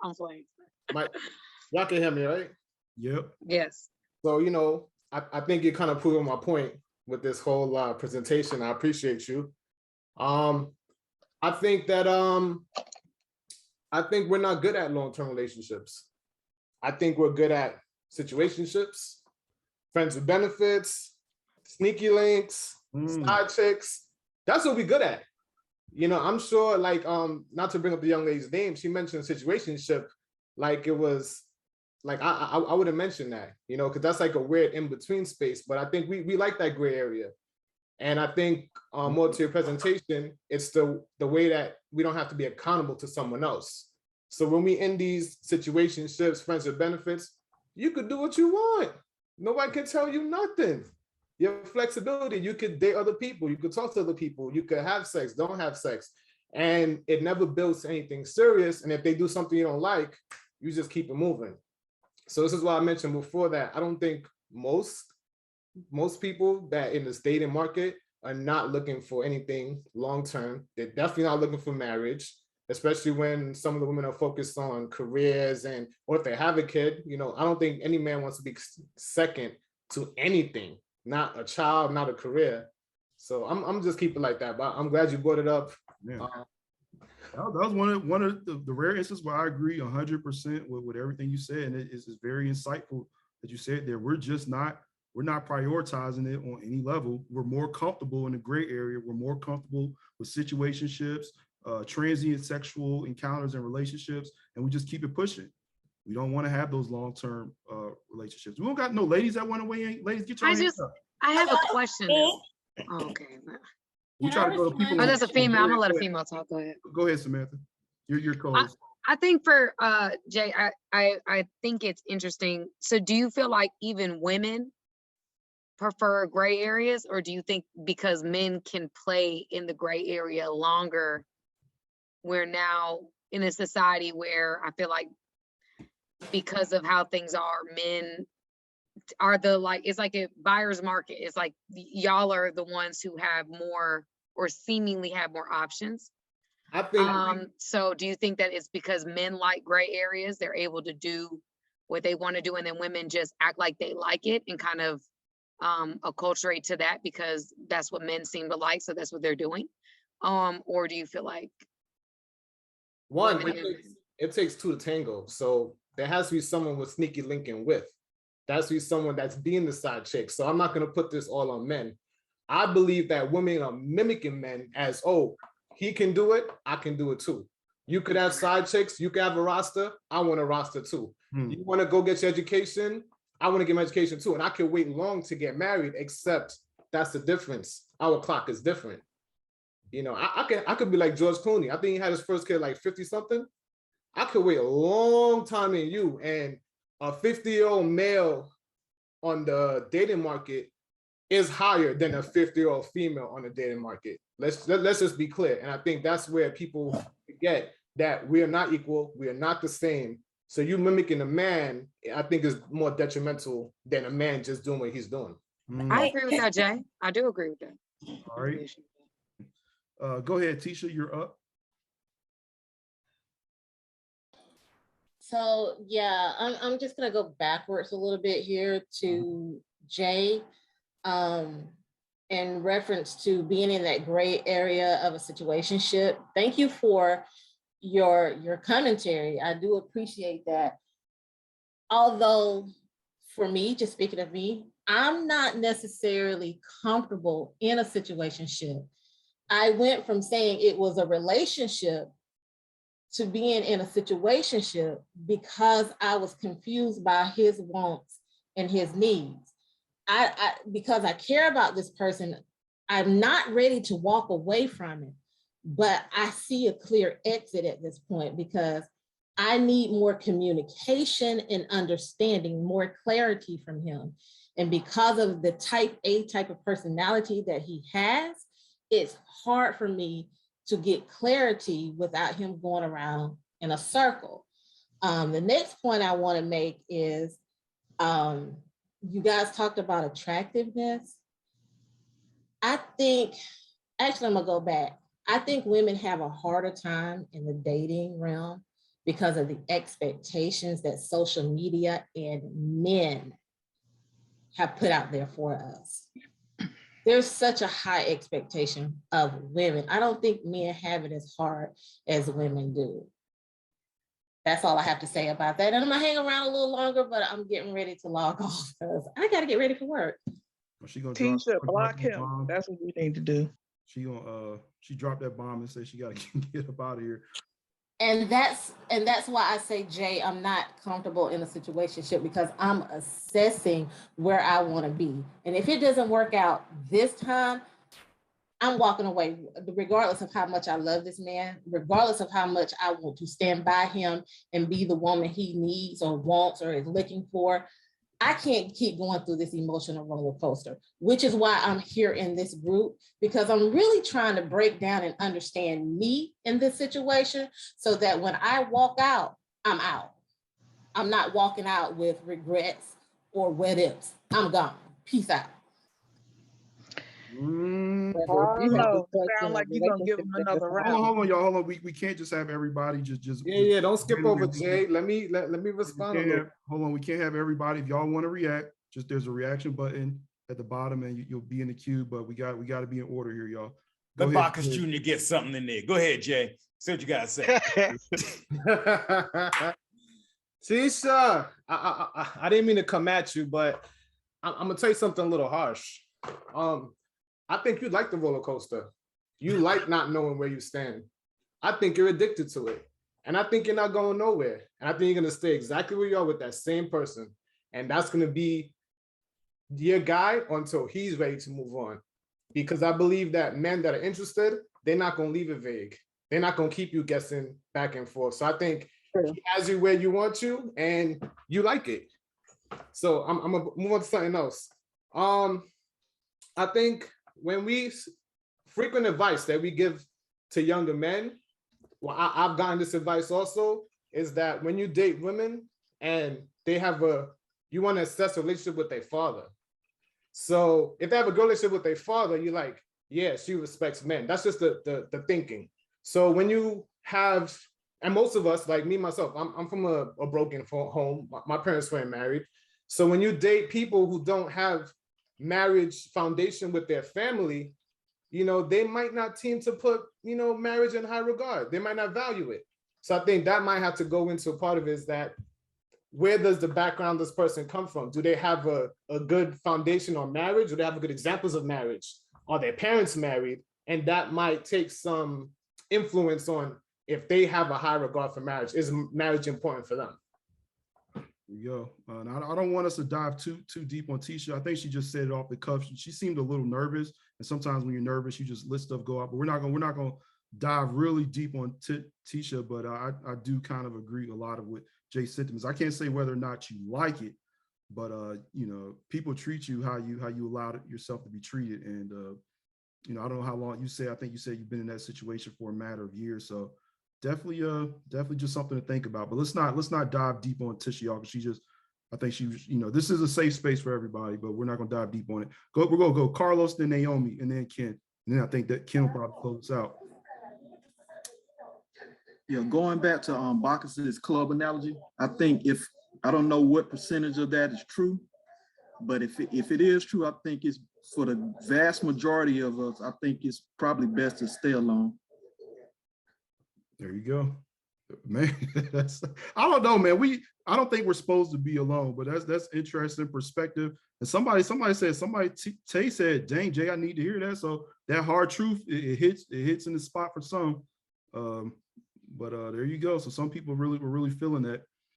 I'm playing. Y'all can hear me, right? Yep. Yes. So, I think you kind of proved my point with this whole presentation. I appreciate you. I think that I think we're not good at long-term relationships. I think we're good at situationships, friends with benefits, sneaky links, side chicks. That's what we're good at. I'm sure, like, not to bring up the young lady's name, she mentioned situationship, like it was, like, I would have mentioned that, because that's like a weird in-between space, but I think we like that gray area. And I think more to your presentation, it's the way that we don't have to be accountable to someone else. So when we in these situationships, friends with benefits, you could do what you want. Nobody can tell you nothing. You have flexibility. You could date other people. You could talk to other people. You could have sex, don't have sex. And it never builds anything serious. And if they do something you don't like, you just keep it moving. So this is why I mentioned before that I don't think most people that in the dating market are not looking for anything long-term. They're definitely not looking for marriage, especially when some of the women are focused on careers or if they have a kid. I don't think any man wants to be second to anything, not a child, not a career. So I'm just keeping it like that, but I'm glad you brought it up. Yeah. That was one of the rare instances where I agree 100% with everything you said, and it's very insightful that you said there. We're not prioritizing it on any level. We're more comfortable in the gray area. We're more comfortable with situationships, transient sexual encounters and relationships, and we just keep it pushing. We don't want to have those long-term relationships. We don't got no ladies that want to weigh in. Ladies, get your hands up. I have a question. Oh, okay. We try to go to people. Oh, that's a female. I'm gonna let a female talk. Go ahead. Go ahead, Samantha. You're co-host. I think for Jay, I think it's interesting. So do you feel like even women prefer gray areas, or do you think because men can play in the gray area longer, we're now in a society where I feel like because of how things are, men are it's like a buyer's market. It's like y'all are the ones who have more or seemingly have more options. I think so do you think that it's because men like gray areas, they're able to do what they want to do, and then women just act like they like it and kind of acculturate to that because that's what men seem to like, so that's what they're doing? Or do you feel like one, it takes two to tango. So there has to be someone with sneaky linking with. There has to be someone that's being the side chick. So I'm not going to put this all on men. I believe that women are mimicking men as, oh, he can do it, I can do it too. You could have side chicks, you could have a roster, I want a roster too. You want to go get your education, I want to get my education too. And I could wait long to get married, except that's the difference. Our clock is different. I could be like George Clooney. I think he had his first kid like 50 something. I could wait a long time in you, and a 50-year-old male on the dating market is higher than a 50-year-old female on the dating market. Let's just be clear. And I think that's where people forget that we are not equal. We are not the same. So you mimicking a man, I think, is more detrimental than a man just doing what he's doing. I agree with that, Jay. I do agree with that. All right. Go ahead, Tisha, you're up. So yeah, I'm just gonna go backwards a little bit here to Jay, in reference to being in that gray area of a situationship. Thank you for your commentary. I do appreciate that. Although for me, just speaking of me, I'm not necessarily comfortable in a situationship. I went from saying it was a relationship to being in a situationship because I was confused by his wants and his needs. Because I care about this person, I'm not ready to walk away from it, but I see a clear exit at this point because I need more communication and understanding, more clarity from him. And because of the type of personality that he has, it's hard for me to get clarity without him going around in a circle. The next point I want to make is, you guys talked about attractiveness. Actually, I'm gonna go back. I think women have a harder time in the dating realm because of the expectations that social media and men have put out there for us. There's such a high expectation of women. I don't think men have it as hard as women do. That's all I have to say about that. And I'm gonna hang around a little longer, but I'm getting ready to log off because I gotta get ready for work. She gonna Tisha, block that him. bomb. That's what we need to do. She dropped that bomb and said she gotta get up out of here. And that's why I say, Jay, I'm not comfortable in a situationship because I'm assessing where I want to be. And if it doesn't work out this time, I'm walking away, regardless of how much I love this man, regardless of how much I want to stand by him and be the woman he needs or wants or is looking for. I can't keep going through this emotional roller coaster, which is why I'm here in this group, because I'm really trying to break down and understand me in this situation so that when I walk out, I'm out. I'm not walking out with regrets or what ifs. I'm gone. Peace out. Oh, no, sound like you're gonna give him another round. Hold on, y'all. Hold on. We can't just have everybody just. Yeah. Don't skip over Jay. Let me respond a little. Hold on. We can't have everybody. If y'all want to react, just there's a reaction button at the bottom, and you'll be in the queue. But we got to be in order here, y'all. Let Bacchus Jr. get something in there. Go ahead, Jay. Say what you gotta say. Tisha, I didn't mean to come at you, but I'm gonna tell you something a little harsh. I think you like the roller coaster. You like not knowing where you stand. I think you're addicted to it. And I think you're not going nowhere. And I think you're going to stay exactly where you are with that same person. And that's going to be your guy until he's ready to move on. Because I believe that men that are interested, they're not going to leave it vague. They're not going to keep you guessing back and forth. So I think he has you where you want you and you like it. So I'm going to move on to something else. I think when we frequent advice that we give to younger men, well, I've gotten this advice also, is that when you date women and they have you want to assess a relationship with their father. So if they have a good relationship with their father, you're like, yeah, she respects men. That's just the thinking. So when you have, and most of us, like me, myself, I'm from a broken home. My parents weren't married. So when you date people who don't have marriage foundation with their family, they might not seem to put, marriage in high regard. They might not value it. So I think that might have to go into a part of it, is that where does the background of this person come from? Do they have a good foundation on marriage? Do they have good examples of marriage? Are their parents married? And that might take some influence on if they have a high regard for marriage. Is marriage important for them? There you go. I don't want us to dive too deep on Tisha. I think she just said it off the cuff. She seemed a little nervous, and sometimes when you're nervous, you just let stuff go out. But we're not going to dive really deep on Tisha. But I do kind of agree a lot of what Jay's sentiments. I can't say whether or not you like it, but people treat you how you allow yourself to be treated. And I don't know how long you say. I think you said you've been in that situation for a matter of years. So definitely just something to think about. But let's not dive deep on Tisha, y'all, because I think she was, this is a safe space for everybody, but we're not gonna dive deep on it. We're gonna go Carlos, then Naomi, and then Ken. And then I think that Ken will probably close out. Yeah, going back to Bacchus's club analogy, I think I don't know what percentage of that is true, but if it is true, I think it's for the vast majority of us, I think it's probably best to stay alone. There you go, man. I don't know, man. I don't think we're supposed to be alone, but that's interesting perspective. And somebody Tay said, "Dang, Jay, I need to hear that." So that hard truth, it hits in the spot for some. But there you go. So some people were really feeling that.